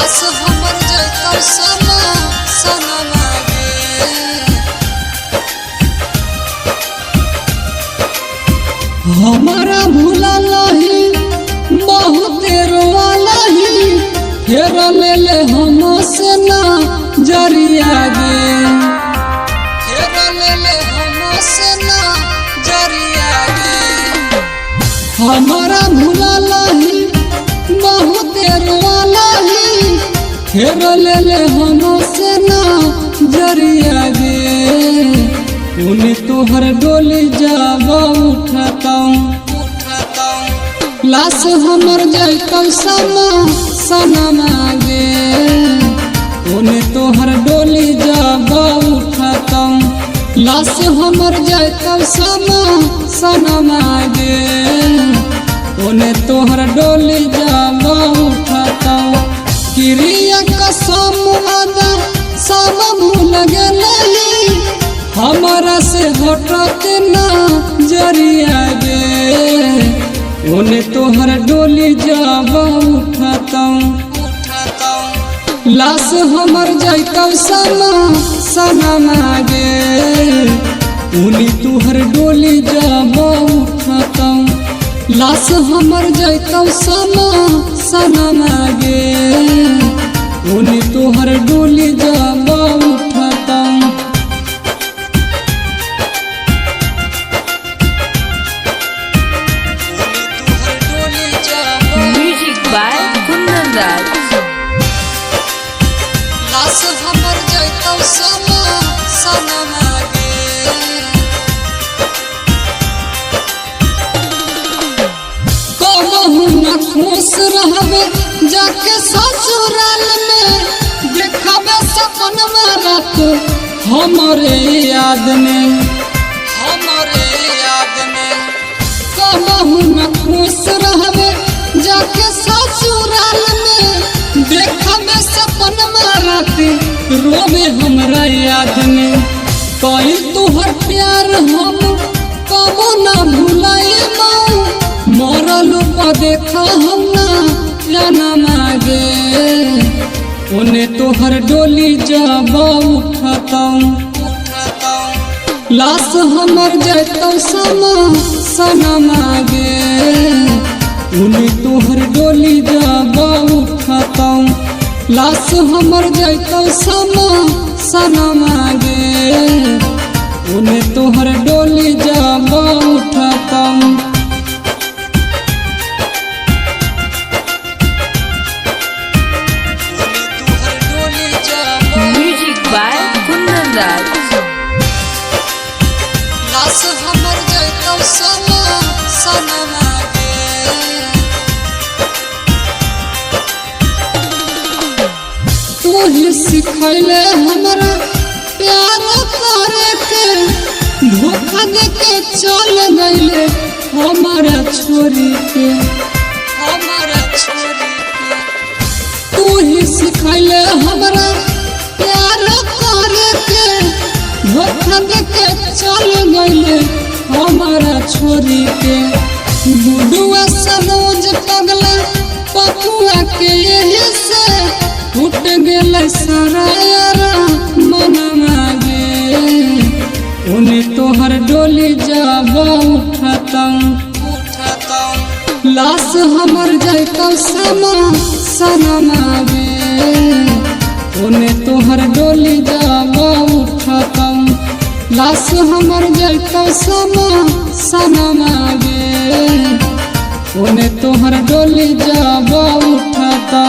लाश हमर जैतौ सना सनमा गे। हमारा भूललही बहुते रोवलही फेर ले हमसे ना जरिया गे। फेर ले हमसे ना जरिया गे। हमारा भूललही बहुते रोवलही फेर ले हमसे ना जरिया गे। उन्हें तोहर डोली जाब उठतौ लाश हमर जैतौ सनमा गे। उन्हें तोहर डोली जाब उठतौ लाश हमर जैतौ सनमा गे। उन्हें तोहर डोली जाब उठतौ क्रिया कसम वादा सब भूल गेलही हमारा से हटत ना जरिया गे। उन्हें तोहर डोली जाब उठतौ लाश हमर जैतौ सनमा गे। उन्हें तोहर डोली जाब उठतौ लाश हमर जैतौ सनमा गे। उन्हें तोहर डोली जाब उठतौ। लाश हमर जैतौ सनमा गे। कहूँ न खुश रहबे जाके ससुराल में देखबे सपनमा रात हमरे याद में। कहूँ न खुश रहबे जाके ससुराल में देखबे सपनमा रात रोवे हमरा याद में। कहीं तोहर प्यार हम कबो ना भुलाइबौ मरल पर देखा हम ना जनमा गे। उन्हें तोहर डोली जाब उठतौ लाश हमर जैतौ सनमा गे। उन्हें तोहर डोली जाब उठतौ लाश हमर जैतौ सनमा गे। उन्हें तोहर डोली जाब उठतौ। लाश हमर जैतौ सनमा गे। तू ही सिखैले हमरा प्यार करे के धोखा दे के चल गईले हमारा छोरी के। तू ही सिखैले हमरा प्यार करे के धोखा दे के चल गईले हमारा छोरी के। गुडुआ सनोज पगला पपुआ के यही से उठ गेल सारा यारा मनमा गे। उन्हें तोहर डोली जाब उठतौ लाश हमर जैतौ सनमा गे। उन्हें तोहर डोली जाब उठतौ लाश हमर जैतौ सनमा गे। उन्हें तोहर डोली जाब उठतौ।